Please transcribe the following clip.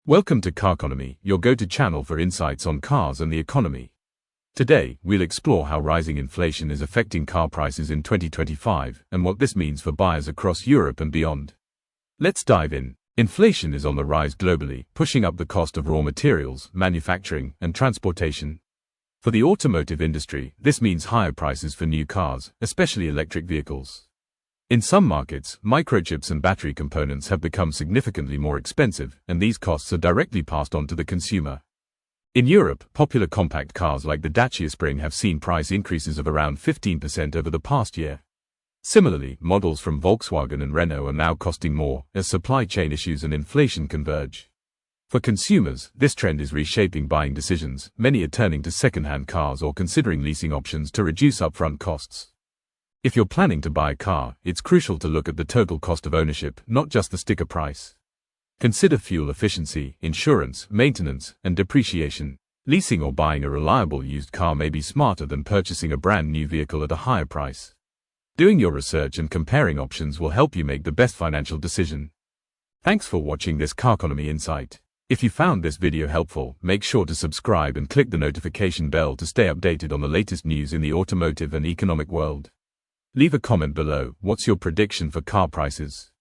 Welcome to Carconomy, your go-to channel for insights on cars and the economy. Today, we'll explore how rising inflation is affecting car prices in 2025 and what this means for buyers across Europe and beyond. Let's dive in. Inflation is on the rise globally, pushing up the cost of raw materials, manufacturing, and transportation. For the automotive industry, this means higher prices for new cars, especially electric vehicles. In some markets, microchips and battery components have become significantly more expensive, and these costs are directly passed on to the consumer. In Europe, popular compact cars like the Dacia Spring have seen price increases of around 15% over the past year. Similarly, models from Volkswagen and Renault are now costing more, as supply chain issues and inflation converge. For consumers, this trend is reshaping buying decisions. Many are turning to second-hand cars or considering leasing options to reduce upfront costs. If you're planning to buy a car, it's crucial to look at the total cost of ownership, not just the sticker price. Consider fuel efficiency, insurance, maintenance, and depreciation. Leasing or buying a reliable used car may be smarter than purchasing a brand new vehicle at a higher price. Doing your research and comparing options will help you make the best financial decision. Thanks for watching this Carconomy Insight. If you found this video helpful, make sure to subscribe and click the notification bell to stay updated on the latest news in the automotive and economic world. Leave a comment below. What's your prediction for car prices?